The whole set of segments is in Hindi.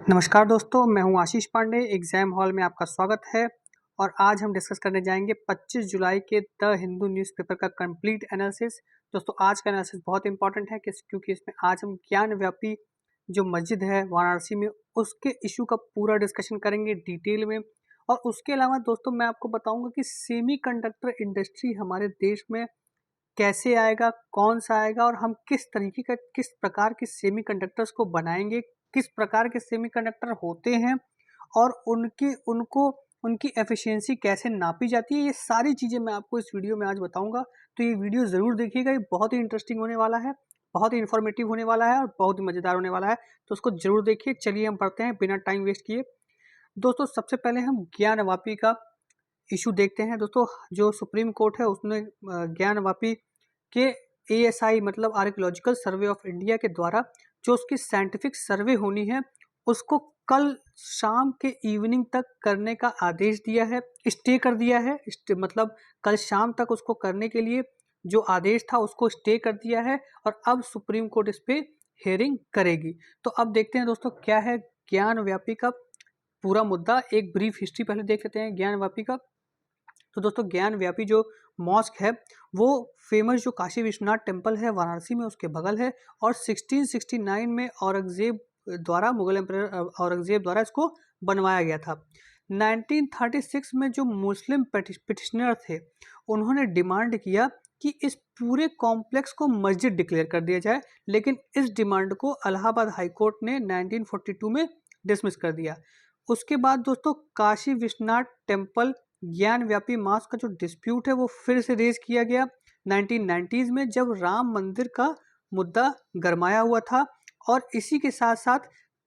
नमस्कार दोस्तों, मैं हूं आशीष पांडे। एग्जाम हॉल में आपका स्वागत है। और आज हम डिस्कस करने जाएंगे 25 जुलाई के द हिंदू न्यूज़पेपर का कंप्लीट एनालिसिस। दोस्तों, आज का एनालिसिस बहुत इंपॉर्टेंट है क्योंकि इसमें आज हम ज्ञान व्यापी जो मस्जिद है वाराणसी में, उसके इशू का पूरा डिस्कशन करेंगे डिटेल में। और उसके अलावा दोस्तों, मैं आपको बताऊंगा कि सेमी कंडक्टर इंडस्ट्री हमारे देश में कैसे आएगा, कौन सा आएगा, और हम किस प्रकार के सेमीकंडक्टर्स को बनाएंगे, किस प्रकार के सेमीकंडक्टर होते हैं, और उनकी एफिशिएंसी कैसे नापी जाती है। ये सारी चीज़ें मैं आपको इस वीडियो में आज बताऊंगा। तो ये वीडियो ज़रूर देखिएगा, ये बहुत ही इंटरेस्टिंग होने वाला है, बहुत ही इन्फॉर्मेटिव होने वाला है और बहुत ही मज़ेदार होने वाला है। तो उसको जरूर देखिए। चलिए हम पढ़ते हैं बिना टाइम वेस्ट किए। दोस्तों, सबसे पहले हम ज्ञानवापी का इशू देखते हैं। दोस्तों, जो सुप्रीम कोर्ट है उसने ज्ञानवापी के एएसआई मतलब आर्कियोलॉजिकल सर्वे ऑफ इंडिया के द्वारा जो उसकी साइंटिफिक सर्वे होनी है उसको कल शाम के इवनिंग तक करने का आदेश दिया है, स्टे कर दिया है। मतलब कल शाम तक उसको करने के लिए जो आदेश था उसको स्टे कर दिया है और अब सुप्रीम कोर्ट इस पे हेयरिंग करेगी। तो अब देखते हैं दोस्तों क्या है ज्ञानव्यापी का पूरा मुद्दा। एक ब्रीफ हिस्ट्री पहले देख लेते हैं ज्ञानव्यापी का। तो दोस्तों, ज्ञानव्यापी जो मॉस्क है वो फेमस जो काशी विश्वनाथ टेम्पल है वाराणसी में उसके बगल है, और 1669 में औरंगजेब द्वारा, मुगल एम्परर औरंगजेब द्वारा इसको बनवाया गया था। 1936 में जो मुस्लिम पिटिशनर थे उन्होंने डिमांड किया कि इस पूरे कॉम्प्लेक्स को मस्जिद डिक्लेयर कर दिया जाए, लेकिन इस डिमांड को इलाहाबाद हाई कोर्ट ने 1942 में डिसमिस कर दिया। उसके बाद दोस्तों, काशी विश्वनाथ टेम्पल ज्ञानव्यापी मास्क का जो डिस्प्यूट है वो फिर से रेज किया गया 1990s में, जब राम मंदिर का मुद्दा गरमाया हुआ था। और इसी के साथ साथ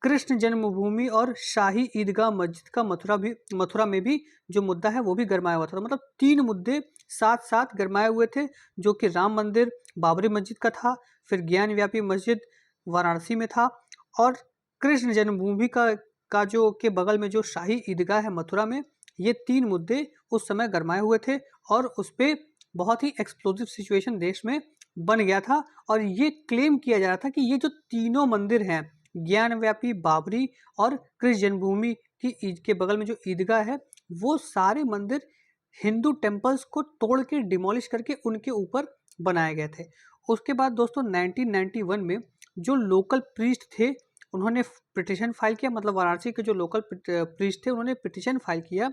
कृष्ण जन्मभूमि और शाही ईदगाह मस्जिद का मथुरा में भी जो मुद्दा है वो भी गरमाया हुआ था। तो मतलब तीन मुद्दे साथ साथ गरमाए हुए थे, जो कि राम मंदिर बाबरी मस्जिद का था, फिर ज्ञानव्यापी मस्जिद वाराणसी में था, और कृष्ण जन्मभूमि का जो के बगल में जो शाही ईदगाह है मथुरा में। ये तीन मुद्दे उस समय गरमाए हुए थे और उस पर बहुत ही एक्सप्लोजिव सिचुएशन देश में बन गया था। और ये क्लेम किया जा रहा था कि ये जो तीनों मंदिर हैं, ज्ञानव्यापी, बाबरी और कृष्ण जन्मभूमि के बगल में जो ईदगाह है, वो सारे मंदिर हिंदू टेम्पल्स को तोड़ के डिमोलिश करके उनके ऊपर बनाए गए थे। उसके बाद दोस्तों 1991 में जो लोकल प्रीस्ट थे उन्होंने पिटिशन फाइल किया, मतलब वाराणसी के जो लोकल प्रीस्ट थे उन्होंने पिटिशन फाइल किया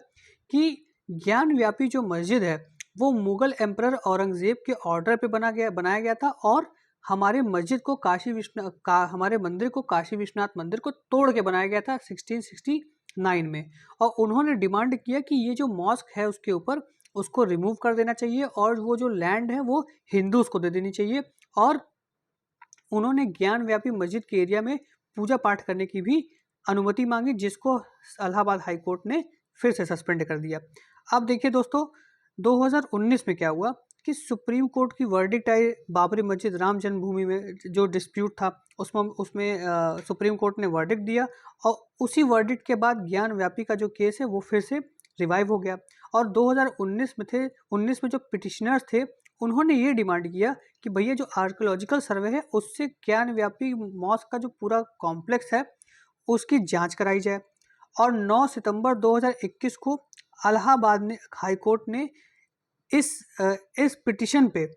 कि ज्ञानव्यापी जो मस्जिद है वो मुगल एम्परर औरंगजेब के ऑर्डर पे बनाया गया था, और हमारे मंदिर को काशी विश्वनाथ मंदिर को तोड़ के बनाया गया था 1669 में। और उन्होंने डिमांड किया कि ये जो मॉस्क है उसके ऊपर उसको रिमूव कर देना चाहिए और वो जो लैंड है वो हिंदूज को दे देनी चाहिए। और उन्होंने ज्ञानव्यापी मस्जिद के एरिया में पूजा पाठ करने की भी अनुमति मांगी, जिसको इलाहाबाद हाई कोर्ट ने फिर से सस्पेंड कर दिया। अब देखिए दोस्तों, 2019 में क्या हुआ कि सुप्रीम कोर्ट की वर्डिक्ट आई बाबरी मस्जिद राम जन्मभूमि में जो डिस्प्यूट था उसमें सुप्रीम कोर्ट ने वर्डिक्ट दिया, और उसी वर्डिक्ट के बाद ज्ञानव्यापी का जो केस है वो फिर से रिवाइव हो गया। और 2019 में जो पिटिशनर्स थे उन्होंने ये डिमांड किया कि भैया जो आर्कियोलॉजिकल सर्वे है उससे ज्ञानव्यापी मॉस्क का जो पूरा कॉम्प्लेक्स है उसकी जांच कराई जाए। और 9 सितंबर 2021 को इलाहाबाद हाई कोर्ट ने इस पिटिशन पे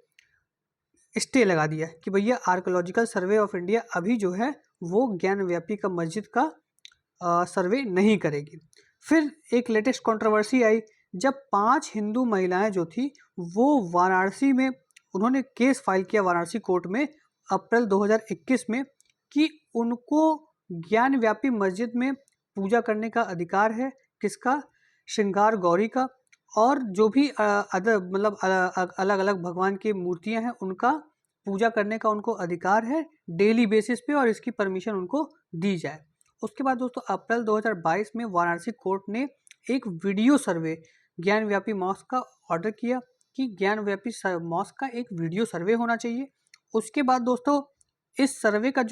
स्टे लगा दिया कि भैया आर्कियोलॉजिकल सर्वे ऑफ इंडिया अभी जो है वो ज्ञानव्यापी का मस्जिद का सर्वे नहीं करेगी। फिर एक लेटेस्ट कंट्रोवर्सी आई जब 5 हिंदू महिलाएं जो थी वो वाराणसी में उन्होंने केस फाइल किया वाराणसी कोर्ट में अप्रैल 2021 में कि उनको ज्ञानव्यापी मस्जिद में पूजा करने का अधिकार है। किसका? श्रृंगार गौरी का, और जो भी अदर मतलब अलग अलग भगवान की मूर्तियां हैं उनका पूजा करने का उनको अधिकार है डेली बेसिस पे, और इसकी परमिशन उनको दी जाए। उसके बाद दोस्तों अप्रैल 2022 में वाराणसी कोर्ट ने एक वीडियो सर्वे ज्ञानव्यापी मॉस्क का ऑर्डर किया कि ज्ञानव्यापी मॉस्क का एक वीडियो सर्वे होना चाहिए। उसके बाद दोस्तों इस सर्वे का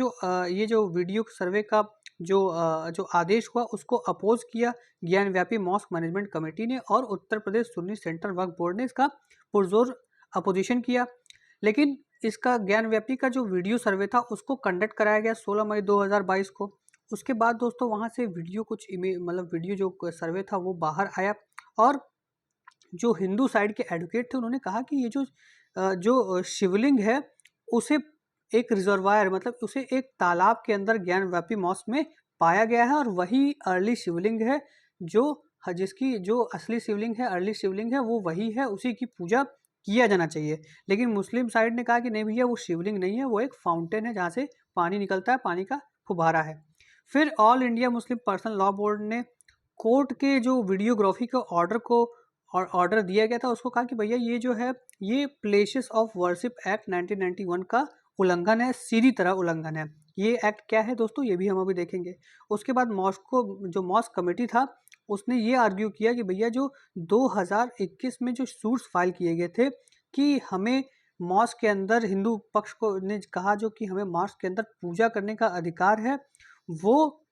ये जो वीडियो सर्वे का जो आदेश हुआ उसको अपोज किया ज्ञानव्यापी मॉस्क मैनेजमेंट कमेटी ने, और उत्तर प्रदेश सुन्नी सेंट्रल वक्फ बोर्ड ने इसका पुरजोर अपोजिशन किया। लेकिन इसका ज्ञानव्यापी का जो वीडियो सर्वे था उसको कंडक्ट कराया गया 16 मई 2022 को, उसके बाद दोस्तों वहाँ से वीडियो कुछ मतलब वीडियो जो सर्वे था वो बाहर आया, और जो हिंदू साइड के एडवोकेट थे उन्होंने कहा कि ये जो शिवलिंग है उसे एक रिजर्वायर, मतलब उसे एक तालाब के अंदर ज्ञानव्यापी मॉस्क में पाया गया है, और वही अर्ली शिवलिंग है जो जिसकी जो असली शिवलिंग है, अर्ली शिवलिंग है, वो वही है, उसी की पूजा किया जाना चाहिए। लेकिन मुस्लिम साइड ने कहा कि नहीं भैया, वो शिवलिंग नहीं है, वो एक फाउंटेन है जहाँ से पानी निकलता है, पानी का फुब्बारा है। फिर all India Muslim personal law board ने कोर्ट के जो वीडियोग्राफी के ऑर्डर को और ऑर्डर दिया गया था उसको कहा कि भैया ये जो है ये प्लेसेस ऑफ वर्शिप एक्ट 1991 का उल्लंघन है, सीधी तरह उल्लंघन है। ये एक्ट क्या है दोस्तों, ये भी हम अभी देखेंगे। उसके बाद मॉस्को जो मॉस्क कमेटी था उसने ये आर्ग्यू किया कि भैया जो 2021 में जो सूट्स फाइल किए गए थे कि हमें मॉस्क के अंदर, हिंदू पक्ष को ने कहा जो कि हमें मॉस्क के अंदर पूजा करने का अधिकार है, वो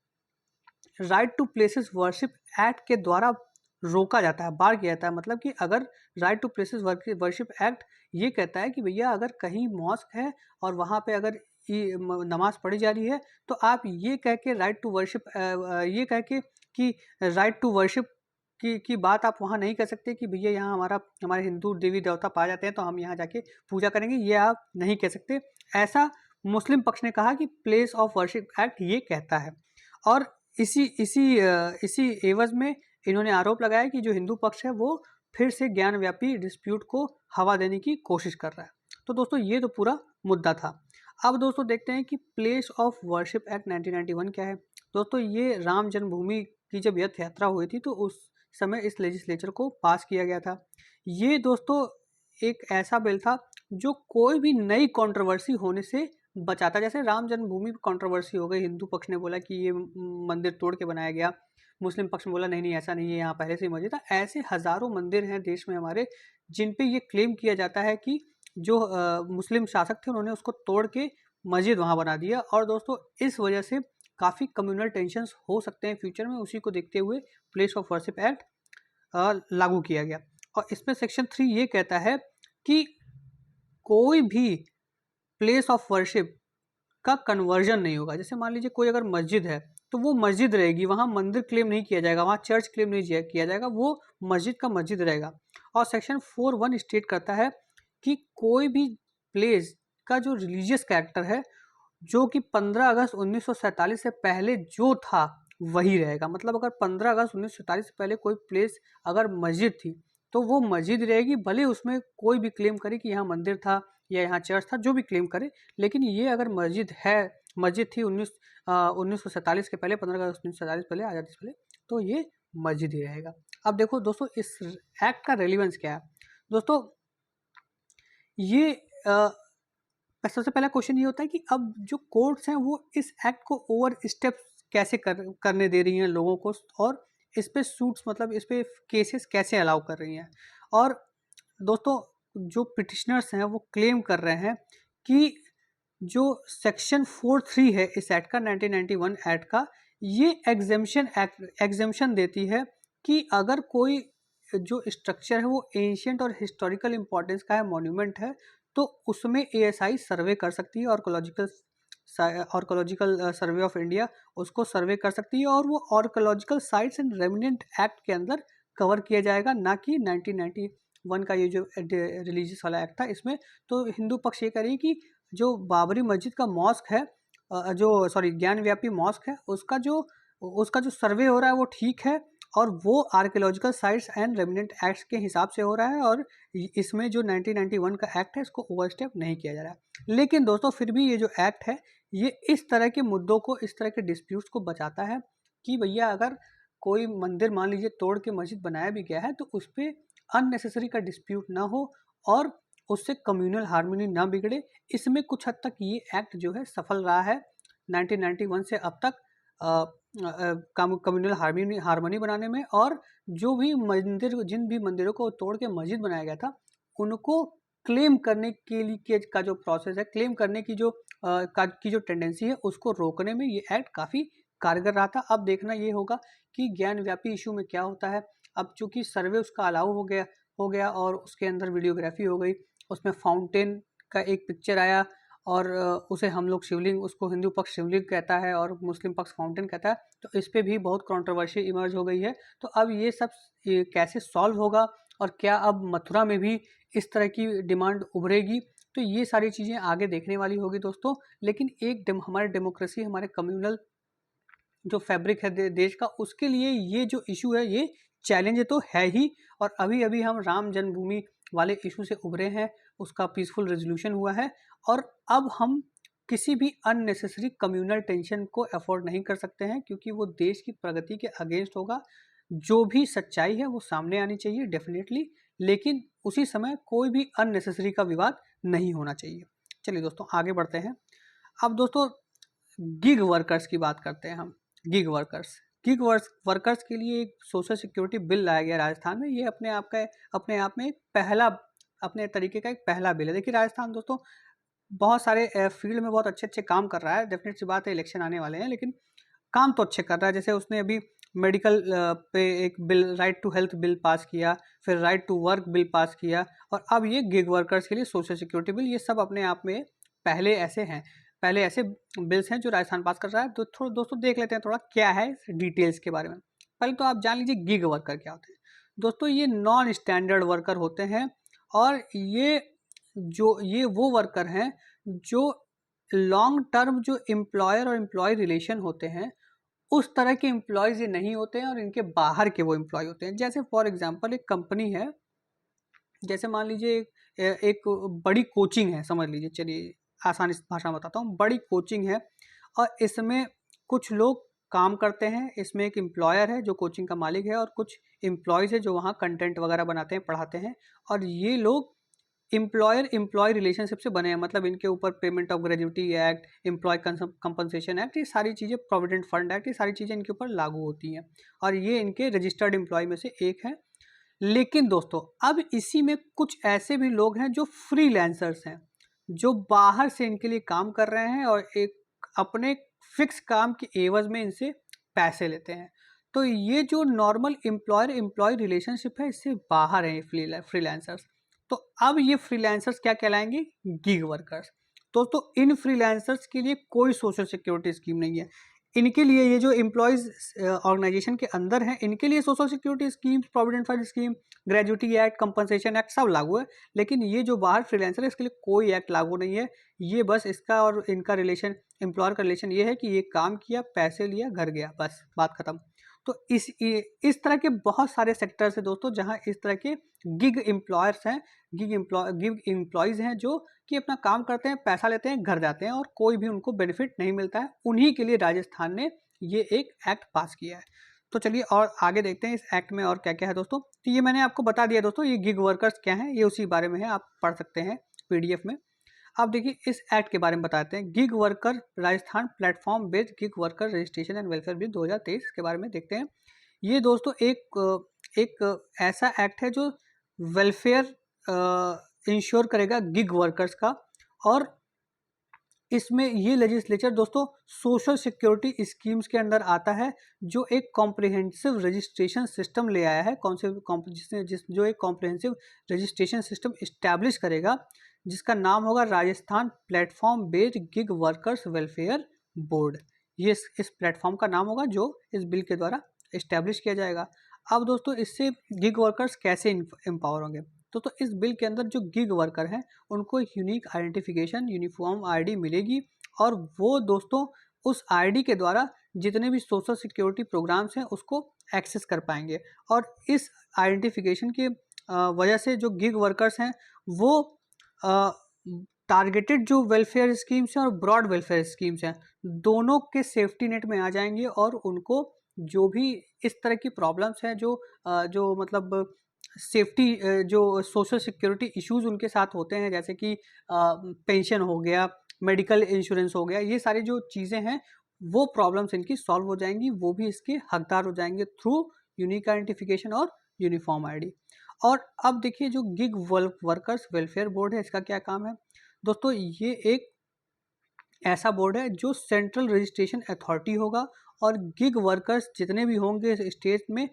right to places worship act के द्वारा रोका जाता है, बार किया जाता है। मतलब कि अगर right to places worship act ये कहता है कि भैया अगर कहीं मॉस्क है और वहाँ पे अगर नमाज पढ़ी जा रही है, तो आप ये कह के राइट टू वर्शिप, ये कह के कि राइट टू वर्शिप की बात आप वहाँ नहीं कर सकते कि भैया यहाँ हमारे हिंदू देवी देवता पाए जाते हैं तो हम यहाँ जाके पूजा करेंगे, ये आप नहीं कह सकते। ऐसा मुस्लिम पक्ष ने कहा कि प्लेस ऑफ वर्शिप एक्ट ये कहता है। और इसी एवज में इन्होंने आरोप लगाया कि जो हिंदू पक्ष है वो फिर से ज्ञानव्यापी डिस्प्यूट को हवा देने की कोशिश कर रहा है। तो दोस्तों ये तो पूरा मुद्दा था। अब दोस्तों देखते हैं कि प्लेस ऑफ वर्शिप एक्ट 1991 क्या है। दोस्तों ये राम जन्मभूमि की जब रथ यात्रा हुई थी तो उस समय इस लेजिस्लेचर को पास किया गया था। ये दोस्तों एक ऐसा बिल था जो कोई भी नई कंट्रोवर्सी होने से बचाता। जैसे राम जन्मभूमि कंट्रोवर्सी हो गई, हिंदू पक्ष ने बोला कि ये मंदिर तोड़ के बनाया गया, मुस्लिम पक्ष में बोला नहीं नहीं ऐसा नहीं है, यहाँ पहले से ही मस्जिद था। ऐसे हजारों मंदिर हैं देश में हमारे जिन पे ये क्लेम किया जाता है कि जो मुस्लिम शासक थे उन्होंने उसको तोड़ के मस्जिद वहाँ बना दिया। और दोस्तों इस वजह से काफ़ी कम्युनल टेंशन्स हो सकते हैं फ्यूचर में, उसी को देखते हुए प्लेस ऑफ वर्शिप एक्ट लागू किया गया। और इसमें सेक्शन 3 ये कहता है कि कोई भी प्लेस ऑफ वर्शिप का कन्वर्जन नहीं होगा। जैसे मान लीजिए कोई अगर मस्जिद है तो वो मस्जिद रहेगी, वहाँ मंदिर क्लेम नहीं किया जाएगा, वहाँ चर्च क्लेम नहीं किया जाएगा, वो मस्जिद का मस्जिद रहेगा। और सेक्शन 4(1) स्टेट करता है कि कोई भी प्लेस का जो रिलीजियस कैरेक्टर है जो कि 15 अगस्त 1947 से पहले जो था वही रहेगा। मतलब अगर 15 अगस्त 1947 से पहले कोई प्लेस अगर मस्जिद थी तो वो मस्जिद रहेगी, भले उसमें कोई भी क्लेम करे कि यहाँ मंदिर था या यहाँ चर्च था, जो भी क्लेम करे। लेकिन ये अगर मस्जिद थी 1947 के पहले, 15 अगस्त 1947 पहले, आज़ादी से पहले, तो ये मस्जिद ही रहेगा। अब देखो दोस्तों इस एक्ट का रेलिवेंस क्या है। दोस्तों ये सबसे पहला क्वेश्चन ये होता है कि अब जो कोर्ट्स हैं वो इस एक्ट को ओवर स्टेप कैसे करने दे रही हैं लोगों को, और इस पे सूट्स, मतलब इस पे केसेस कैसे अलाउ कर रही हैं। और दोस्तों जो पिटिशनर्स हैं वो क्लेम कर रहे हैं कि जो सेक्शन 4(3) है इस एक्ट का, 1991 एक्ट का, ये एग्जेम्पशन देती है कि अगर कोई जो स्ट्रक्चर है वो एंशियंट और हिस्टोरिकल इंपॉर्टेंस का है, मॉन्यूमेंट है, तो उसमें एएसआई सर्वे कर सकती है, आर्कोलॉजिकल सर्वे ऑफ इंडिया उसको सर्वे कर सकती है, और वो archaeological sites and remnant act के अंदर कवर किया जाएगा, ना कि 1991 का ये जो रिलीजियस वाला एक्ट था इसमें। तो हिंदू पक्ष ये कह रही है कि जो बाबरी मस्जिद का मॉस्क है, ज्ञानव्यापी मॉस्क है, उसका जो सर्वे हो रहा है वो ठीक है, और वो archaeological sites and remnant acts के हिसाब से हो रहा है, और इसमें जो 1991 का एक्ट है इसको ओवरस्टेप नहीं किया जा रहा है। लेकिन दोस्तों फिर भी ये जो एक्ट है ये इस तरह के मुद्दों को, इस तरह के डिस्प्यूट्स को बचाता है कि भैया अगर कोई मंदिर मान लीजिए तोड़ के मस्जिद बनाया भी गया है तो उस पर अननेसेसरी का डिस्प्यूट ना हो और उससे कम्युनल हार्मनी ना बिगड़े। इसमें कुछ हद तक ये एक्ट जो है सफल रहा है। 1991 से अब तक कम्युनल हार्मनी बनाने में, और जिन भी मंदिरों को तोड़ के मस्जिद बनाया गया था उनको क्लेम करने के लिए का जो प्रोसेस है, क्लेम करने की जो टेंडेंसी है, उसको रोकने में ये एक्ट काफ़ी कारगर रहा था। अब देखना ये होगा कि ज्ञानव्यापी इशू में क्या होता है। अब चूंकि सर्वे उसका अलाउ हो गया और उसके अंदर वीडियोग्राफी हो गई, उसमें फाउंटेन का एक पिक्चर आया और उसे हम लोग शिवलिंग, उसको हिंदू पक्ष शिवलिंग कहता है और मुस्लिम पक्ष फाउंटेन कहता है। तो इस पे भी बहुत कंट्रोवर्सी इमर्ज हो गई है। तो अब ये सब कैसे सॉल्व होगा और क्या अब मथुरा में भी इस तरह की डिमांड उभरेगी, तो ये सारी चीज़ें आगे देखने वाली होगी दोस्तों। लेकिन एक हमारे डेमोक्रेसी, हमारे कम्युनल जो फैब्रिक है देश का, उसके लिए ये जो इशू है ये चैलेंज तो है ही। और अभी अभी हम राम जन्मभूमि वाले इशू से उभरे हैं, उसका पीसफुल रेजोल्यूशन हुआ है। और अब हम किसी भी अननेसेसरी कम्युनल टेंशन को अफोर्ड नहीं कर सकते हैं, क्योंकि वो देश की प्रगति के अगेंस्ट होगा। जो भी सच्चाई है वो सामने आनी चाहिए डेफिनेटली, लेकिन उसी समय कोई भी अननेसेसरी का विवाद नहीं होना चाहिए। चलिए दोस्तों आगे बढ़ते हैं। अब दोस्तों गिग वर्कर्स की बात करते हैं हम। गिग वर्कर्स के लिए एक सोशल सिक्योरिटी बिल लाया गया राजस्थान में। ये अपने आप में एक पहला, अपने तरीके का एक पहला बिल है। देखिए राजस्थान दोस्तों बहुत सारे फील्ड में बहुत अच्छे अच्छे काम कर रहा है। डेफिनेट सी बात है, इलेक्शन आने वाले हैं, लेकिन काम तो अच्छे कर रहा है। जैसे उसने अभी मेडिकल पे एक bill, right to health bill pass किया, फिर right to work bill pass किया, और अब ये गिग वर्कर्स के लिए सोशल सिक्योरिटी बिल। ये सब अपने आप में पहले ऐसे बिल्स हैं जो राजस्थान पास कर रहा है। तो थोड़ा दोस्तों देख लेते हैं थोड़ा क्या है डिटेल्स के बारे में। पहले तो आप जान लीजिए गिग वर्कर क्या होते हैं। दोस्तों ये नॉन स्टैंडर्ड वर्कर होते हैं, और ये वो वर्कर हैं जो लॉन्ग टर्म जो एम्प्लॉयर और एम्प्लॉय रिलेशन होते हैं, उस तरह के एम्प्लॉयज़ ये नहीं होते हैं, और इनके बाहर के वो एम्प्लॉय होते हैं। जैसे फॉर एग्जांपल एक कंपनी है, जैसे मान लीजिए एक बड़ी कोचिंग है, समझ लीजिए, चलिए आसान इस भाषा में बताता हूँ। बड़ी कोचिंग है और इसमें कुछ लोग काम करते हैं। इसमें एक एम्प्लॉयर है जो कोचिंग का मालिक है, और कुछ एम्प्लॉयज़ है जो वहाँ कंटेंट वगैरह बनाते हैं, पढ़ाते हैं। और ये लोग एम्प्लॉयर एम्प्लॉय रिलेशनशिप से बने हैं, मतलब इनके ऊपर payment of gratuity act, employee compensation act, ये सारी चीज़ें, प्रोविडेंट फंड एक्ट, ये सारी चीज़ें इनके ऊपर लागू होती हैं, और ये इनके रजिस्टर्ड एम्प्लॉय में से एक है। लेकिन दोस्तों अब इसी में कुछ ऐसे भी लोग हैं जो फ्रीलांसर्स हैं, जो बाहर से इनके लिए काम कर रहे हैं और एक अपने फिक्स काम के एवज में इनसे पैसे लेते हैं। तो ये जो नॉर्मल एम्प्लॉयर एम्प्लॉय रिलेशनशिप है, इससे बाहर है फ्रीलांसर्स। तो अब ये फ्रीलांसर्स क्या कहलाएंगे? Gig workers. तो इन फ्रीलांसर्स के लिए कोई सोशल सिक्योरिटी स्कीम नहीं है। इनके लिए ये जो एम्प्लॉयज़ ऑर्गेनाइजेशन के अंदर हैं, इनके लिए social security scheme, provident fund scheme, gratuity act, compensation act सब लागू है। लेकिन ये जो बाहर फ्रीलांसर है, इसके लिए कोई एक्ट लागू नहीं है। ये बस इसका और इनका रिलेशन, एम्प्लॉयर का रिलेशन ये है कि ये काम किया, पैसे लिया, घर गया, बस बात खत्म। तो इस तरह के बहुत सारे सेक्टर्स हैं दोस्तों, जहां इस तरह के गिग एम्प्लॉयर्स हैं, गिग एम्प्लॉयज़ हैं, जो कि अपना काम करते हैं, पैसा लेते हैं, घर जाते हैं, और कोई भी उनको बेनिफिट नहीं मिलता है। उन्हीं के लिए राजस्थान ने ये एक एक्ट पास किया है। तो चलिए और आगे देखते हैं इस एक्ट में और क्या क्या है दोस्तों। तो ये मैंने आपको बता दिया दोस्तों, ये गिग वर्कर्स क्या हैं, ये उसी बारे में है, आप पढ़ सकते हैं PDF में। अब देखिए इस एक्ट के बारे में बताते हैं। Gig worker Rajasthan platform based gig worker registration and welfare bill 2023 के बारे में देखते हैं। ये दोस्तों एक ऐसा एक्ट है जो वेलफेयर इंश्योर करेगा गिग वर्कर्स का, और इसमें ये लेजिस्लेचर दोस्तों सोशल सिक्योरिटी स्कीम्स के अंदर आता है, जो एक कॉम्प्रिहेंसिव रजिस्ट्रेशन सिस्टम ले आया है। जो एक कॉम्प्रिहेंसिव रजिस्ट्रेशन सिस्टम इस्टेब्लिश करेगा, जिसका नाम होगा Rajasthan platform based gig workers welfare board. ये इस प्लेटफॉर्म का नाम होगा जो इस बिल के द्वारा इस्टेब्लिश किया जाएगा। अब दोस्तों इससे गिग वर्कर्स कैसे एम्पावर होंगे? तो इस बिल के अंदर जो गिग वर्कर हैं, उनको एक यूनिक आइडेंटिफिकेशन, यूनिफॉर्म ID मिलेगी, और वो दोस्तों उस ID के द्वारा जितने भी सोशल सिक्योरिटी प्रोग्राम्स हैं उसको एक्सेस कर पाएंगे। और इस आइडेंटिफिकेशन के वजह से जो गिग वर्कर्स हैं वो टारगेटेड जो वेलफेयर स्कीम्स हैं और ब्रॉड वेलफेयर स्कीम्स हैं, दोनों के सेफ्टी नेट में आ जाएंगे, और उनको जो भी इस तरह की प्रॉब्लम्स हैं, जो मतलब सेफ्टी, जो सोशल सिक्योरिटी इश्यूज उनके साथ होते हैं, जैसे कि पेंशन हो गया, मेडिकल इंश्योरेंस हो गया, ये सारी जो चीज़ें हैं, वो प्रॉब्लम्स इनकी सॉल्व हो जाएंगी। वो भी इसके हकदार हो जाएंगे थ्रू यूनिक आइडेंटिफिकेशन और यूनिफॉर्म ID। और अब देखिए जो गिग वर्कर्स वेलफेयर बोर्ड है, इसका क्या काम है दोस्तों? ये एक ऐसा बोर्ड है जो सेंट्रल रजिस्ट्रेशन अथॉरिटी होगा, और गिग वर्कर्स जितने भी होंगे स्टेट में,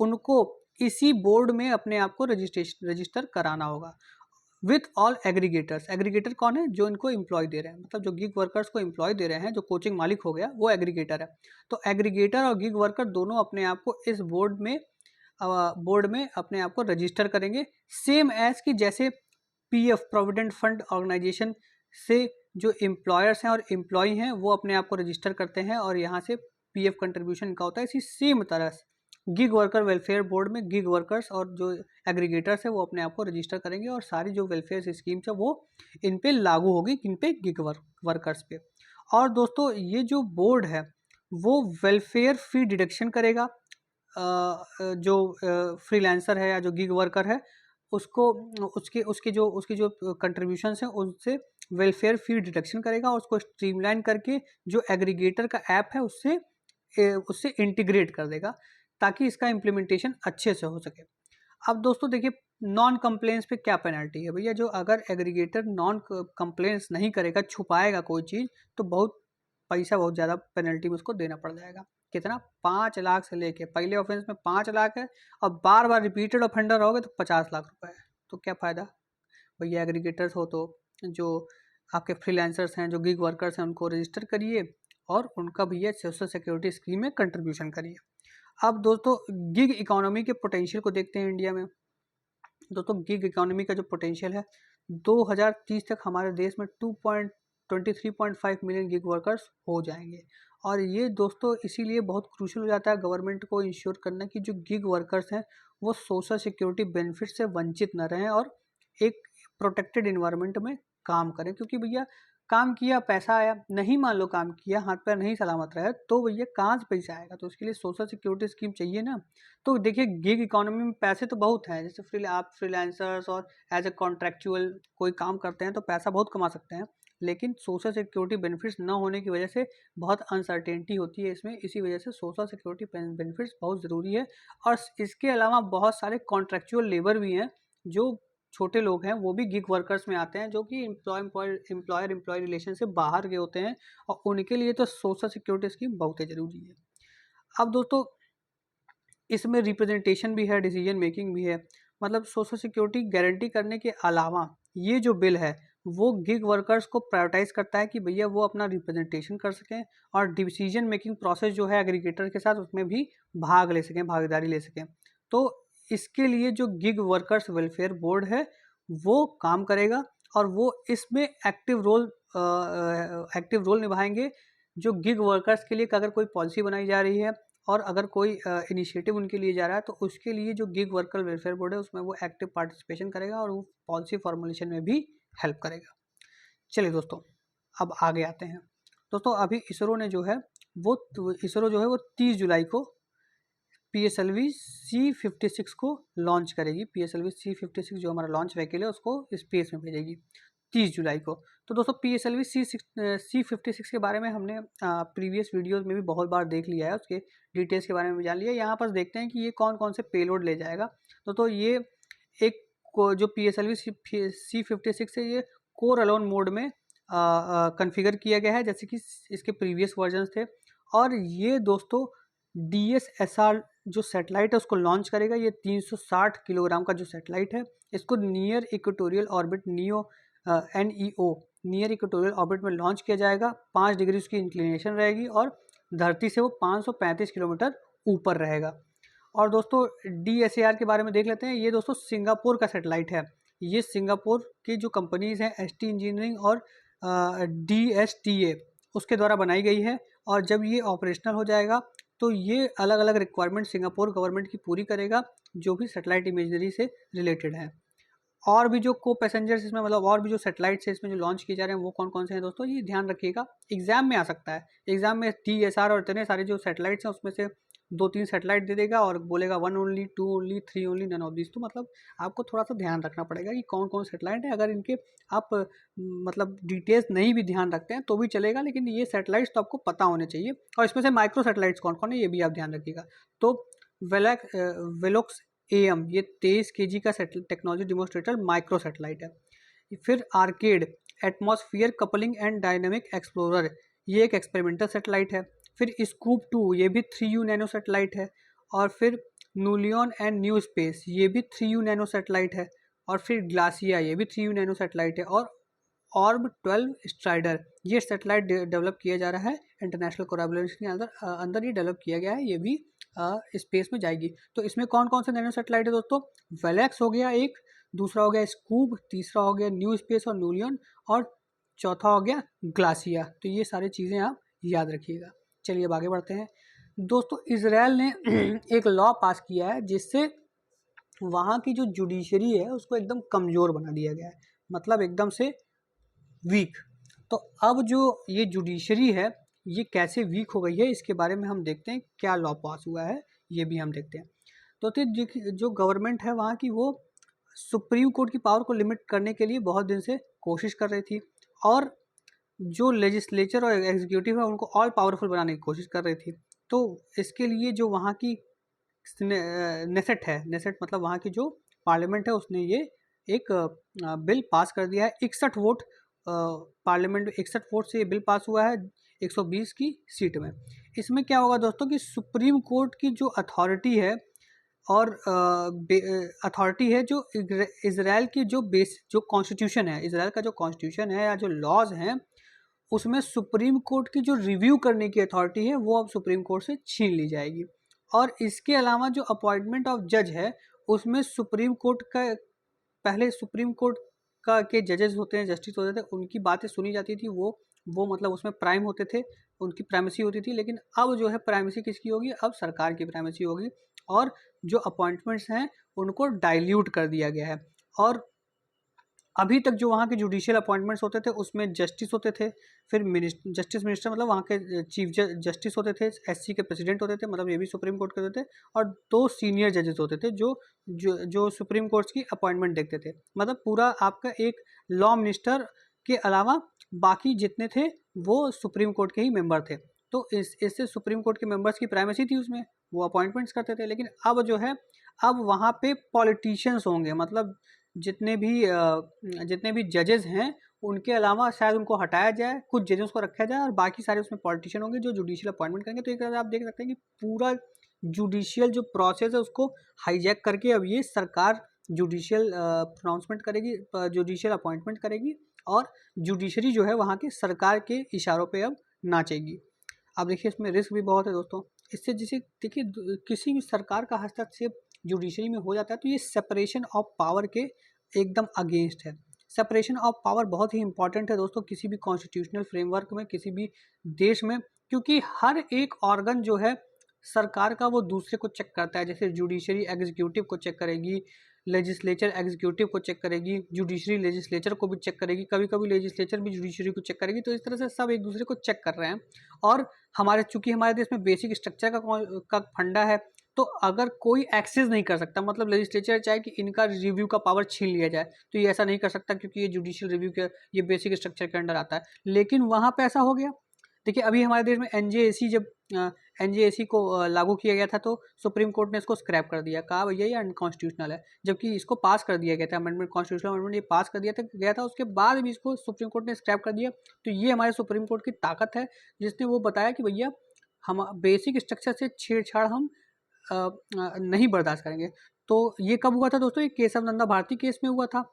उनको इसी बोर्ड में अपने आप को रजिस्टर कराना होगा। With all aggregators. एग्रीगेटर कौन है? जो इनको एम्प्लॉय दे रहे हैं, मतलब जो गिग वर्कर्स को एम्प्लॉय दे रहे हैं, जो कोचिंग मालिक हो गया वो एग्रीगेटर है। तो एग्रीगेटर और गिग वर्कर दोनों अपने आप को इस बोर्ड में अपने आप को रजिस्टर करेंगे, सेम एज कि जैसे पीएफ प्रोविडेंट फंड ऑर्गेनाइजेशन से जो एम्प्लॉयर्स हैं और एम्प्लॉय हैं वो अपने आप को रजिस्टर करते हैं और यहाँ से पीएफ कंट्रीब्यूशन इनका होता है। इसी सेम तरह से गिग वर्कर वेलफेयर बोर्ड में गिग वर्कर्स और जो एग्रीगेटर्स है वो अपने आप को रजिस्टर करेंगे और सारी जो वेलफेयर स्कीम्स है वो इन पे लागू होगी, किन पे? गिग वर्कर्स पे। और दोस्तों ये जो बोर्ड है वो वेलफेयर फी डिडक्शन करेगा, जो फ्रीलांसर है या जो गिग वर्कर है उसको उसकी जो कंट्रीब्यूशंस हैं उनसे वेलफेयर फी डिडक्शन करेगा और उसको स्ट्रीमलाइन करके जो एग्रीगेटर का ऐप है उससे इंटीग्रेट कर देगा ताकि इसका इम्प्लीमेंटेशन अच्छे से हो सके। अब दोस्तों देखिए, नॉन कंप्लेंस पे क्या पेनल्टी है भैया? जो अगर एग्रीगेटर नॉन कंप्लेंस नहीं करेगा, छुपाएगा कोई चीज़, तो बहुत ज़्यादा पेनल्टी में उसको देना पड़ जाएगा। कितना? 5 लाख से लेके, पहले ऑफेंस में 5 लाख है और बार बार रिपीटेड ऑफेंडर रहोगे तो 50 लाख रुपए है। तो क्या फ़ायदा भैया? एग्रीगेटर्स हो तो जो आपके फ्रीलांसर्स हैं, जो गिग वर्कर्स हैं, उनको रजिस्टर करिए और उनका भैया सोशल सिक्योरिटी स्कीम में कंट्रीब्यूशन करिए। अब दोस्तों गिग इकोनॉमी के पोटेंशियल को देखते हैं इंडिया में। दोस्तों गिग इकोनॉमी का जो पोटेंशियल है, 2030 तक हमारे देश में 23.5 मिलियन गिग वर्कर्स हो जाएंगे। और ये दोस्तों इसीलिए बहुत क्रूशल हो जाता है गवर्नमेंट को इंश्योर करना कि जो गिग वर्कर्स हैं वो सोशल सिक्योरिटी बेनिफिट से वंचित न रहें और एक प्रोटेक्टेड इन्वायरमेंट में काम करें। क्योंकि भैया काम किया, पैसा आया, नहीं मान लो काम किया, हाथ पैर नहीं सलामत रहे, तो भैया कहाँ से पैसा आएगा? तो उसके लिए सोशल सिक्योरिटी स्कीम चाहिए ना। तो देखिए गिग इकोनॉमी में पैसे तो बहुत हैं, जैसे आप फ्रीलांसर्स और एज ए कॉन्ट्रैक्चुअल कोई काम करते हैं तो पैसा बहुत कमा सकते हैं, लेकिन सोशल सिक्योरिटी बेनिफिट्स न होने की वजह से बहुत अनसर्टेनिटी होती है इसमें। इसी वजह से सोशल सिक्योरिटी बेनिफिट्स बहुत ज़रूरी है। और इसके अलावा बहुत सारे कॉन्ट्रैक्चुअल लेबर भी हैं, जो छोटे लोग हैं, वो भी गिग वर्कर्स में आते हैं, जो कि एम्प्लॉयर एम्प्लॉय रिलेशन से बाहर के होते हैं और उनके लिए तो सोशल सिक्योरिटी स्कीम बहुत ही ज़रूरी है। अब दोस्तों इसमें रिप्रेजेंटेशन भी है, डिसीजन मेकिंग भी है। मतलब सोशल सिक्योरिटी गारंटी करने के अलावा ये जो बिल है वो गिग वर्कर्स को प्रायोरिटाइज करता है कि भैया वो अपना रिप्रेजेंटेशन कर सकें और डिसीजन मेकिंग प्रोसेस जो है एग्रीगेटर के साथ उसमें भी भाग ले सकें, भागीदारी ले सकें। तो इसके लिए जो गिग वर्कर्स वेलफेयर बोर्ड है वो काम करेगा और वो इसमें एक्टिव रोल निभाएंगे। जो गिग वर्कर्स के लिए अगर कोई पॉलिसी बनाई जा रही है और अगर कोई इनिशिएटिव उनके लिए जा रहा है तो उसके लिए जो गिग वर्कर वेलफेयर बोर्ड है उसमें वो एक्टिव पार्टिसिपेशन करेगा और वो पॉलिसी फॉर्मुलेशन में भी हेल्प करेगा। चलिए दोस्तों अब आगे आते हैं। दोस्तों अभी इसरो जो है वो 30 जुलाई को PSLV C56 को लॉन्च करेगी। PSLV C56 जो हमारा लॉन्च व्हीकल है उसको स्पेस में भेजेगी 30 जुलाई को। तो दोस्तों PSLV C56 के बारे में हमने प्रीवियस वीडियोस में भी बहुत बार देख लिया है, उसके डिटेल्स के बारे में भी जान लिया। यहाँ पर देखते हैं कि ये कौन कौन से पेलोड ले जाएगा। तो ये एक जो PSLV C56 है ये कोर अलोन मोड में कन्फिगर किया गया है, जैसे कि इसके प्रीवियस वर्जन्स थे। और ये दोस्तों DSSR जो सैटेलाइट है उसको लॉन्च करेगा। ये 360 किलोग्राम का जो सैटेलाइट है इसको near equatorial orbit NEO near equatorial orbit में लॉन्च किया जाएगा। 5 डिग्री उसकी इंक्लिनेशन रहेगी और धरती से वो 535 किलोमीटर ऊपर रहेगा। और दोस्तों DSAR के बारे में देख लेते हैं। ये दोस्तों सिंगापुर का सैटेलाइट है। ये सिंगापुर की जो कंपनीज़ हैं ST इंजीनियरिंग और DSTA उसके द्वारा बनाई गई है। और जब ये ऑपरेशनल हो जाएगा तो ये अलग अलग रिक्वायरमेंट सिंगापुर गवर्नमेंट की पूरी करेगा जो भी सैटेलाइट इमेजरी से रिलेटेड है। और भी जो को पैसेंजर्स इसमें, मतलब और भी जो सैटेलाइट्स है इसमें जो लॉन्च किए जा रहे हैं वो कौन कौन से हैं दोस्तों, ये ध्यान रखिएगा, एग्जाम में आ सकता है। एग्जाम में DSR और इतने सारे जो सैटेलाइट्स हैं उसमें से 2-3 सैटेलाइट दे देगा और बोलेगा 1 only, 2 only, 3 only, none of this. तो मतलब आपको थोड़ा सा ध्यान रखना पड़ेगा कि कौन कौन सैटेलाइट है। अगर इनके आप मतलब डिटेल्स नहीं भी ध्यान रखते हैं तो भी चलेगा, लेकिन ये सैटेलाइट्स तो आपको पता होने चाहिए। और इसमें से माइक्रो सैटेलाइट्स कौन कौन है ये भी आप ध्यान रखिएगा। तो वेलोक्स AM ये 23 kg का टेक्नोलॉजी डिमोन्स्ट्रेटर माइक्रो सैटेलाइट है। फिर arcade atmosphere coupling and dynamic explorer ये एक एक्सपेरिमेंटल सैटेलाइट है। फिर स्कूप 2 ये भी 3U नैनो सैटेलाइट है। और फिर नूलियन एंड न्यू स्पेस ये भी 3U नैनो सैटेलाइट है। और फिर ग्लासिया, ये भी 3U नैनो सैटेलाइट है, और ऑर्ब 12 स्ट्राइडर, ये सैटेलाइट डेवलप किया जा रहा है इंटरनेशनल कोलैबोरेशन के अंदर ये डेवलप किया गया है, ये भी स्पेस में जाएगी। तो इसमें कौन कौन से नैनो सैटेलाइट है दोस्तों? वेलेक्स हो गया एक, दूसरा हो गया स्कूब, तीसरा हो गया न्यू स्पेस और न्यूलियन, और चौथा हो गया ग्लासिया। तो ये सारी चीज़ें आप याद रखिएगा। चलिए अब आगे बढ़ते हैं दोस्तों। इजराइल ने एक लॉ पास किया है जिससे वहाँ की जो जुडिशरी है उसको एकदम कमज़ोर बना दिया गया है, मतलब एकदम से वीक। तो अब जो ये जुडिशरी है ये कैसे वीक हो गई है इसके बारे में हम देखते हैं, क्या लॉ पास हुआ है ये भी हम देखते हैं। तो जो गवर्नमेंट है वहाँ की, वो सुप्रीम कोर्ट की पावर को लिमिट करने के लिए बहुत दिन से कोशिश कर रही थी, और जो लेजिस्लेचर और एग्जीक्यूटिव है उनको ऑल पावरफुल बनाने की कोशिश कर रही थी। तो इसके लिए जो वहाँ की नेसेट है, नेसेट मतलब वहाँ की जो पार्लियामेंट है, उसने ये एक बिल पास कर दिया है। 61 वोट पार्लियामेंट 61 वोट से ये बिल पास हुआ है 120 की सीट में। इसमें क्या होगा दोस्तों कि सुप्रीम कोर्ट की जो अथॉरिटी है और अथॉरिटी है, जो इजराइल की जो कॉन्स्टिट्यूशन है, इजराइल का जो कॉन्स्टिट्यूशन है या जो लॉज हैं, उसमें सुप्रीम कोर्ट की जो रिव्यू करने की अथॉरिटी है वो अब सुप्रीम कोर्ट से छीन ली जाएगी। और इसके अलावा जो अपॉइंटमेंट ऑफ जज है उसमें सुप्रीम कोर्ट का, पहले सुप्रीम कोर्ट का के जजेस होते हैं, जस्टिस होते थे, उनकी बातें सुनी जाती थी, वो मतलब उसमें प्राइम होते थे, उनकी प्राइमेसी होती थी। लेकिन अब जो है प्राइमेसी किसकी होगी? अब सरकार की प्राइमेसी होगी, और जो अपॉइंटमेंट्स हैं उनको डाइल्यूट कर दिया गया है। और अभी तक जो वहाँ के जुडिशियल अपॉइंटमेंट्स होते थे उसमें जस्टिस होते थे, फिर जस्टिस मिनिस्टर मतलब वहाँ के चीफ जस्टिस होते थे, एससी के प्रेसिडेंट होते थे, मतलब ये भी सुप्रीम कोर्ट के होते थे, और 2 सीनियर जजेस होते थे जो सुप्रीम कोर्ट की अपॉइंटमेंट देखते थे। मतलब पूरा आपका एक लॉ मिनिस्टर के अलावा बाकी जितने थे वो सुप्रीम कोर्ट के ही मेंबर थे। तो इससे सुप्रीम कोर्ट के मेंबर्स की प्राइमेसी थी उसमें, वो अपॉइंटमेंट्स करते थे। लेकिन अब जो है, अब वहाँ पे पॉलिटिशियंस होंगे, मतलब जितने भी जजेस हैं उनके अलावा शायद उनको हटाया जाए, कुछ जजेस को रखा जाए, और बाकी सारे उसमें पॉलिटिशियन होंगे जो जुडिशियल अपॉइंटमेंट करेंगे। तो एक तरह से आप देख सकते हैं कि पूरा जुडिशियल जो प्रोसेस है उसको हाईजैक करके अब ये सरकार जुडिशियल प्रोनाउंसमेंट करेगी, जुडिशियल अपॉइंटमेंट करेगी, और जुडिशरी जो है वहाँ की सरकार के इशारों पे अब नाचेगी। अब देखिए इसमें रिस्क भी बहुत है दोस्तों। इससे जैसे देखिए किसी भी सरकार का हस्तक्षेप जुडिशरी में हो जाता है तो ये सेपरेशन ऑफ पावर के एकदम अगेंस्ट है। सेपरेशन ऑफ पावर बहुत ही इंपॉर्टेंट है दोस्तों किसी भी कॉन्स्टिट्यूशनल फ्रेमवर्क में, किसी भी देश में, क्योंकि हर एक ऑर्गन जो है सरकार का वो दूसरे को चेक करता है। जैसे जुडिशरी एग्जीक्यूटिव को चेक करेगी, लेजिस्लेचर एग्जीक्यूटिव को चेक करेगी, जुडिशरी लेजिस्लेचर को भी चेक करेगी, कभी कभी लेजिस्लेचर भी जुडिशरी को चेक करेगी। तो इस तरह से सब एक दूसरे को चेक कर रहे हैं। और चूंकि हमारे देश में बेसिक स्ट्रक्चर का फंडा है, तो अगर कोई एक्सेस नहीं कर सकता, मतलब लेजिस्लेचर चाहे कि इनका रिव्यू का पावर छीन लिया जाए, तो ये ऐसा नहीं कर सकता क्योंकि ये जुडिशियल रिव्यू के, ये बेसिक स्ट्रक्चर के अंडर आता है। लेकिन वहाँ पे ऐसा हो गया। देखिए अभी हमारे देश में एनजेएसी जब एनजेएसी को लागू किया गया था तो सुप्रीम कोर्ट ने इसको स्क्रैप कर दिया, कहा भैया ये अनकॉन्स्टिट्यूशनल है, जबकि इसको पास कर दिया गया था अमेंडमेंट, कॉन्स्टिट्यूशनल अमेंडमेंट ये पास कर दिया गया था, उसके बाद भी इसको सुप्रीम कोर्ट ने स्क्रैप कर दिया। तो ये हमारे सुप्रीम कोर्ट की ताकत है, जिसने वो बताया कि भैया हम बेसिक स्ट्रक्चर से छेड़छाड़ हम नहीं बर्दाश्त करेंगे। तो ये कब हुआ था दोस्तों? ये केशव नंदा भारती केस में हुआ था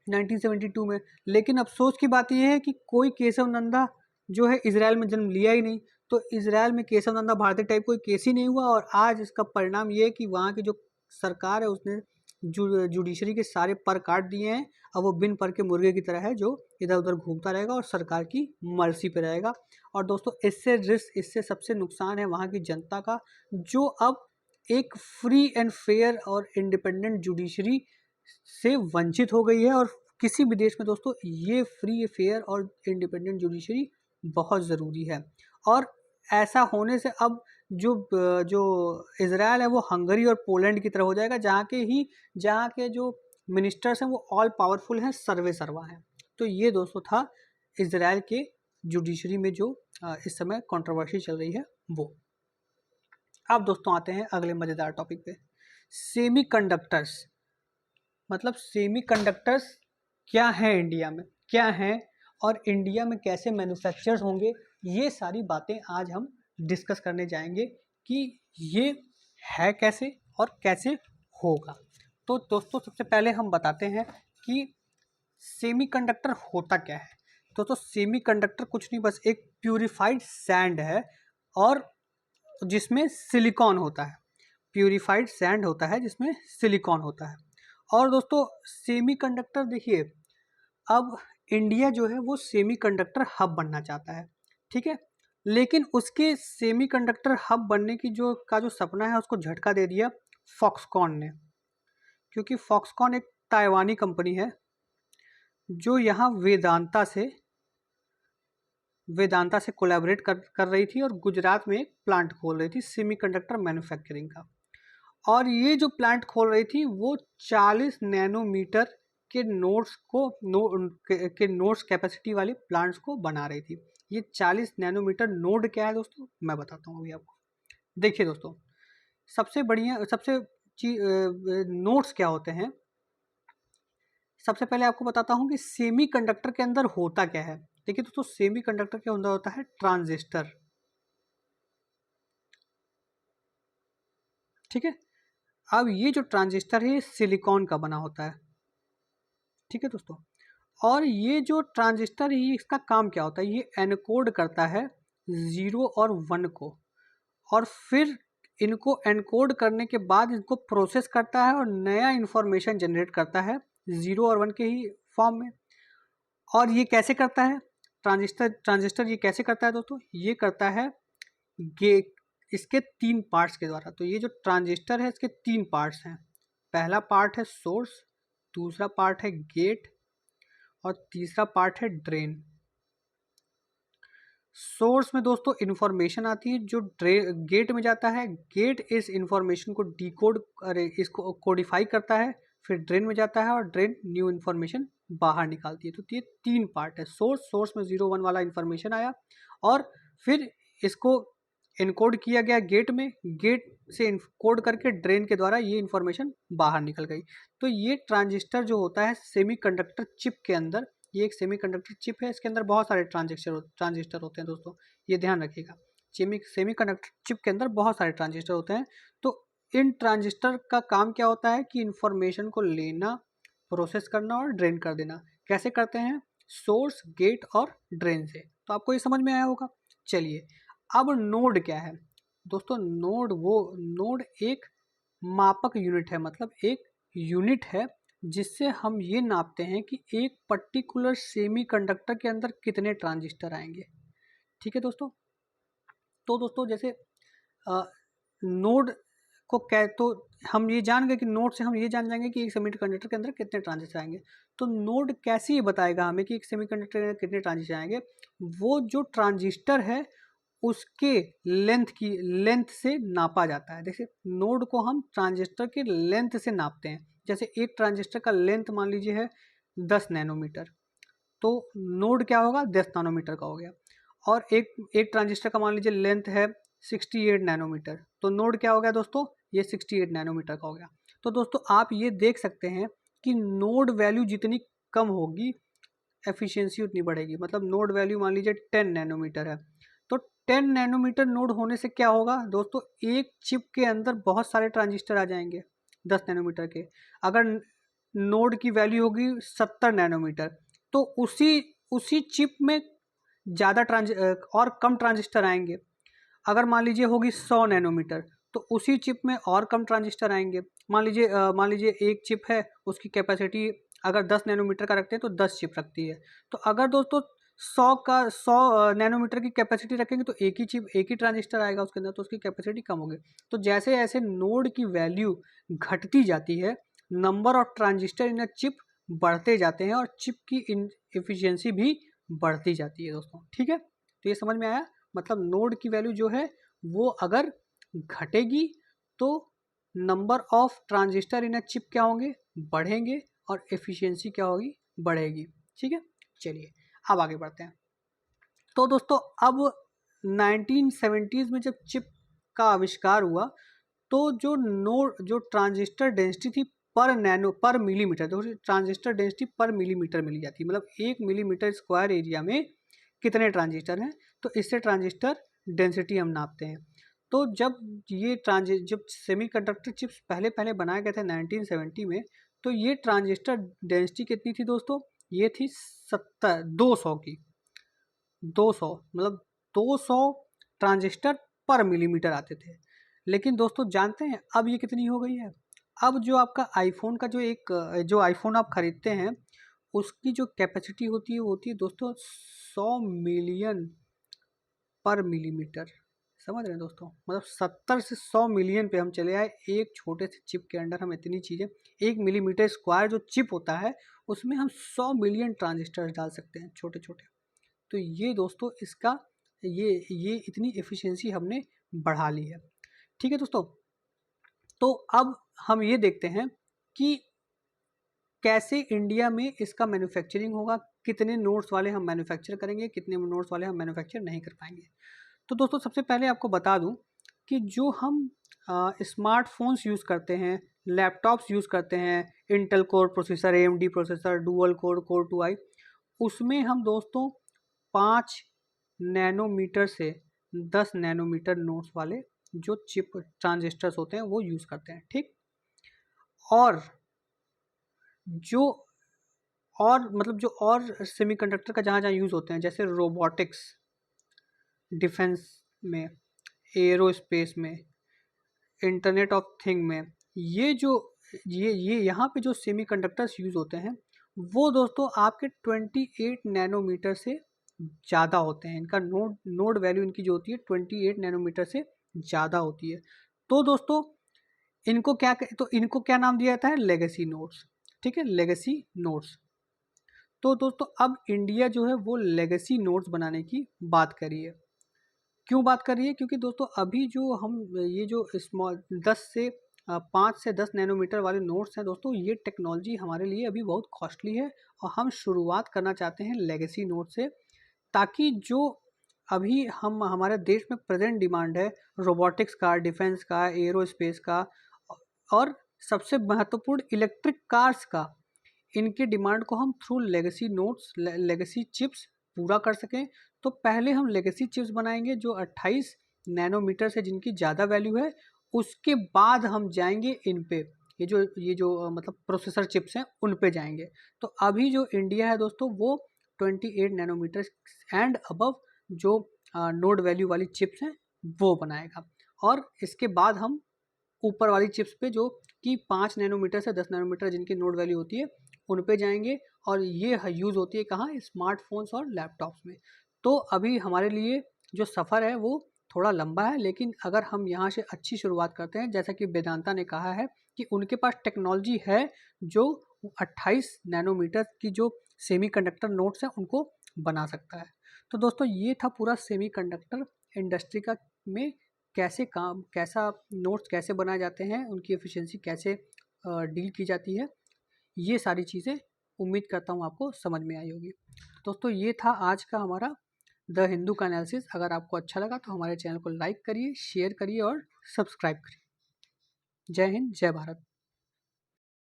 1972 में। लेकिन अफसोस की बात यह है कि कोई केशव नंदा जो है इजराइल में जन्म लिया ही नहीं, तो इजराइल में केशव नंदा भारती टाइप कोई केस ही नहीं हुआ। और आज इसका परिणाम ये है कि वहाँ की जो सरकार है उसने जुडिशरी के सारे पर काट दिए हैं। अब वो बिन पर के मुर्गे की तरह है जो इधर उधर घूमता रहेगा और सरकार की मर्जी पे रहेगा। और दोस्तों इससे सबसे नुकसान है वहाँ की जनता का, जो अब एक फ्री एंड फेयर और इंडिपेंडेंट जुडिशरी से वंचित हो गई है। और किसी भी देश में दोस्तों ये फ्री फेयर और इंडिपेंडेंट जुडिशरी बहुत ज़रूरी है। और ऐसा होने से अब जो इजराइल है वो हंगरी और पोलैंड की तरह हो जाएगा, जहाँ के जो मिनिस्टर्स हैं वो ऑल पावरफुल हैं, सर्वे सर्वा हैं। तो ये दोस्तों था इजराइल के जुडिशरी में जो इस समय कंट्रोवर्सी चल रही है वो। अब दोस्तों आते हैं अगले मज़ेदार टॉपिक पे, सेमीकंडक्टर्स। मतलब सेमीकंडक्टर्स क्या है, इंडिया में क्या है, और इंडिया में कैसे मैन्युफैक्चर्स होंगे, ये सारी बातें आज हम डिस्कस करने जाएंगे कि ये है कैसे और कैसे होगा। तो दोस्तों सबसे पहले हम बताते हैं कि सेमीकंडक्टर होता क्या है। दोस्तों सेमीकंडक्टर कुछ नहीं, बस एक प्यूरिफाइड सैंड है और जिसमें सिलिकॉन होता है। प्यूरिफाइड सैंड होता है जिसमें सिलिकॉन होता है। और दोस्तों सेमीकंडक्टर देखिए, अब इंडिया जो है वो सेमीकंडक्टर हब बनना चाहता है, ठीक है। लेकिन उसके सेमीकंडक्टर हब बनने की जो सपना है उसको झटका दे दिया फॉक्सकॉन ने, क्योंकि फॉक्सकॉन एक ताइवानी कंपनी है जो यहाँ वेदांता से कोलैबोरेट कर रही थी और गुजरात में एक प्लांट खोल रही थी सेमीकंडक्टर मैन्युफैक्चरिंग का। और ये जो प्लांट खोल रही थी वो 40 नैनोमीटर के नोड्स कैपेसिटी वाले प्लांट्स को बना रही थी। ये 40 नैनोमीटर नोड क्या है दोस्तों, मैं बताता हूँ अभी आपको। देखिए दोस्तों, सबसे नोड्स क्या होते हैं, सबसे पहले आपको बताता हूँ कि सेमीकंडक्टर के अंदर होता क्या है। देखिए दोस्तों, सेमीकंडक्टर के अंदर होता है ट्रांजिस्टर, ठीक है। अब ये जो ट्रांजिस्टर है ये सिलिकॉन का बना होता है, ठीक है दोस्तों। और ये जो ट्रांजिस्टर है इसका काम क्या होता है, ये एनकोड करता है 0 और 1 को, और फिर इनको एनकोड करने के बाद इनको प्रोसेस करता है और नया इंफॉर्मेशन जनरेट करता है 0 और 1 के ही फॉर्म में। और ये कैसे करता है ट्रांजिस्टर ये कैसे करता है दोस्तों, ये करता है इसके 3 पार्ट्स के द्वारा। तो ये जो ट्रांजिस्टर है इसके 3 पार्ट्स हैं। पहला पार्ट है सोर्स, दूसरा पार्ट है गेट और तीसरा पार्ट है ड्रेन। सोर्स में दोस्तों इंफॉर्मेशन आती है जो गेट में जाता है, गेट इस इंफॉर्मेशन को इसको कोडिफाई करता है, फिर ड्रेन में जाता है और ड्रेन न्यू इन्फॉर्मेशन बाहर निकालती है। तो ये 3 पार्ट है। सोर्स में 0 1 वाला इन्फॉर्मेशन आया और फिर इसको इनकोड किया गया गेट में, गेट से इनकोड करके ड्रेन के द्वारा ये इन्फॉर्मेशन बाहर निकल गई। तो ये ट्रांजिस्टर जो होता है सेमीकंडक्टर चिप के अंदर, ये एक सेमीकंडक्टर चिप है, इसके अंदर बहुत सारे ट्रांजिस्टर होते हैं दोस्तों, ये ध्यान रखिएगा। सेमीकंडक्टर चिप के अंदर बहुत सारे ट्रांजिस्टर होते हैं। तो इन ट्रांजिस्टर का काम क्या होता है कि इंफॉर्मेशन को लेना, प्रोसेस करना और ड्रेन कर देना। कैसे करते हैं, सोर्स, गेट और ड्रेन से। तो आपको ये समझ में आया होगा। चलिए, अब नोड क्या है दोस्तों, नोड एक मापक यूनिट है, मतलब एक यूनिट है जिससे हम ये नापते हैं कि एक पर्टिकुलर सेमीकंडक्टर के अंदर कितने ट्रांजिस्टर आएंगे, ठीक है दोस्तों। तो दोस्तों जैसे नोड को तो हम ये जान गए कि नोड से हम ये जान जाएंगे कि एक सेमीकंडक्टर के अंदर कितने ट्रांजिस्टर आएंगे। तो नोड कैसे ये बताएगा हमें कि एक सेमीकंडक्टर के अंदर कितने ट्रांजिस्टर आएंगे, वो जो ट्रांजिस्टर है उसके लेंथ से नापा जाता है। जैसे नोड को हम ट्रांजिस्टर के लेंथ से नापते हैं। जैसे एक ट्रांजिस्टर का लेंथ मान लीजिए है 10 नैनोमीटर, तो नोड क्या होगा 10 नैनोमीटर का हो गया। और एक ट्रांजिस्टर का मान लीजिए लेंथ है 68 नैनोमीटर, तो नोड क्या हो गया दोस्तों, ये 68 नैनोमीटर का हो गया। तो दोस्तों आप ये देख सकते हैं कि नोड वैल्यू जितनी कम होगी एफिशिएंसी उतनी बढ़ेगी। मतलब नोड वैल्यू मान लीजिए 10 नैनोमीटर है, तो 10 नैनोमीटर नोड होने से क्या होगा दोस्तों, एक चिप के अंदर बहुत सारे ट्रांजिस्टर आ जाएंगे 10 नैनोमीटर के। अगर नोड की वैल्यू होगी 70 नैनोमीटर, तो उसी चिप में ज़्यादा और कम ट्रांजिस्टर आएंगे। अगर मान लीजिए होगी 100 नैनोमीटर, तो उसी चिप में और कम ट्रांजिस्टर आएंगे। मान लीजिए एक चिप है, उसकी कैपेसिटी अगर 10 नैनोमीटर का रखते हैं तो 10 चिप रखती है। तो अगर दोस्तों 100 नैनोमीटर की कैपेसिटी रखेंगे तो एक ही ट्रांजिस्टर आएगा उसके अंदर, तो उसकी कैपेसिटी कम होगी। तो जैसे जैसे नोड की वैल्यू घटती जाती है, number of transistor in a chip बढ़ते जाते हैं और चिप की एफिशिएंसी भी बढ़ती जाती है दोस्तों, ठीक है। तो ये समझ में आया। मतलब नोड की वैल्यू जो है वो अगर घटेगी तो number of transistor in a chip क्या होंगे, बढ़ेंगे, और एफिशिएंसी क्या होगी, बढ़ेगी, ठीक है। चलिए अब आगे बढ़ते हैं। तो दोस्तों अब 1970s में जब चिप का आविष्कार हुआ, तो जो ट्रांजिस्टर डेंसिटी थी पर मिलीमीटर, तो ट्रांजिस्टर डेंसिटी पर मिलीमीटर मिली जाती है। मतलब 1 मिलीमीटर स्क्वायर एरिया में कितने ट्रांजिस्टर हैं, तो इससे ट्रांजिस्टर डेंसिटी हम नापते हैं। तो जब सेमीकंडक्टर चिप्स पहले बनाए गए थे 1970 में, तो ये ट्रांजिस्टर डेंसिटी कितनी थी दोस्तों? ये थी 200 की। 200 मतलब 200 ट्रांजिस्टर पर मिलीमीटर आते थे। लेकिन दोस्तों जानते हैं अब ये कितनी हो गई है? अब जो आपका आईफोन का जो आईफोन आप खरीदते हैं, उसकी जो कैपेसिटी होती है वो होती है दोस्तों 100 मिलियन पर मिलीमीटर। समझ रहे हैं दोस्तों? मतलब 70 से 100 मिलियन पे हम चले आए एक छोटे से चिप के अंदर। हम इतनी चीज़ें, 1 मिलीमीटर स्क्वायर जो चिप होता है उसमें हम 100 मिलियन ट्रांजिस्टर डाल सकते हैं, छोटे छोटे। तो ये दोस्तों इसका ये इतनी एफिशिएंसी हमने बढ़ा ली है। ठीक है दोस्तों, तो अब हम ये देखते हैं कि कैसे इंडिया में इसका मैन्युफैक्चरिंग होगा, कितने नोड्स वाले हम मैन्युफैक्चर करेंगे, कितने नोड्स वाले हम मैन्युफैक्चर नहीं कर पाएंगे। तो दोस्तों सबसे पहले आपको बता दूं कि जो हम स्मार्टफोन्स यूज़ करते हैं, लैपटॉप्स यूज़ करते हैं, Intel core processor, AMD processor, dual core, core 2i, उसमें हम दोस्तों 5 नैनोमीटर से 10 नैनोमीटर नोड्स वाले जो चिप ट्रांजिस्टर्स होते हैं वो यूज़ करते हैं। ठीक, और जो और मतलब जो और सेमीकंडक्टर का जहाँ जहाँ यूज़ होते हैं, जैसे रोबोटिक्स, डिफेंस में, एरोस्पेस में, इंटरनेट ऑफ थिंग में, ये जो ये यहाँ पे जो सेमीकंडक्टर्स यूज़ होते हैं वो दोस्तों आपके 28 नैनोमीटर से ज़्यादा होते हैं। इनका नोड वैल्यू इनकी जो होती है 28 नैनोमीटर से ज़्यादा होती है। तो दोस्तों इनको क्या नाम दिया जाता है? Legacy nodes. ठीक है, लेगेसी नोड्स। तो दोस्तों अब इंडिया जो है वो लेगेसी नोड्स बनाने की बात कर रही है। क्यों बात कर रही है? क्योंकि दोस्तों अभी जो हम ये जो स्मॉल 5 से 10 नैनोमीटर वाले नोड्स हैं दोस्तों, ये टेक्नोलॉजी हमारे लिए अभी बहुत कॉस्टली है और हम शुरुआत करना चाहते हैं लेगेसी नोड से, ताकि जो अभी हम हमारे देश में प्रेजेंट डिमांड है रोबोटिक्स का, डिफेंस का, एरोस्पेस का, और सबसे महत्वपूर्ण इलेक्ट्रिक कार्स का, इनके डिमांड को हम थ्रू लेगेसी चिप्स पूरा कर सकें। तो पहले हम लेगेसी चिप्स बनाएंगे जो 28 नैनोमीटर से जिनकी ज़्यादा वैल्यू है, उसके बाद हम जाएंगे इन पे, मतलब प्रोसेसर चिप्स हैं उन पे जाएंगे। तो अभी जो इंडिया है दोस्तों वो 28 नैनोमीटर एंड अबव जो नोड वैल्यू वाली चिप्स हैं वो बनाएगा, और इसके बाद हम ऊपर वाली चिप्स पे जो कि 5 नैनोमीटर से 10 नैनोमीटर जिनकी नोड वैल्यू होती है उन पे जाएंगे। और ये यूज़ होती है कहाँ? स्मार्टफोन्स और लैपटॉप्स में। तो अभी हमारे लिए जो सफ़र है वो थोड़ा लंबा है, लेकिन अगर हम यहाँ से अच्छी शुरुआत करते हैं, जैसा कि वेदांता ने कहा है कि उनके पास टेक्नोलॉजी है जो 28 नैनोमीटर की जो सेमीकंडक्टर नोड्स हैं उनको बना सकता है। तो दोस्तों ये था पूरा सेमीकंडक्टर इंडस्ट्री का में कैसा नोट्स कैसे बनाए जाते हैं, उनकी एफिशिएंसी कैसे डील की जाती है, ये सारी चीज़ें उम्मीद करता हूँ आपको समझ में आई होगी। दोस्तों ये था आज का हमारा द हिंदू का एनालिसिस। अगर आपको अच्छा लगा तो हमारे चैनल को लाइक करिए, शेयर करिए और सब्सक्राइब करिए। जय हिंद, जय भारत।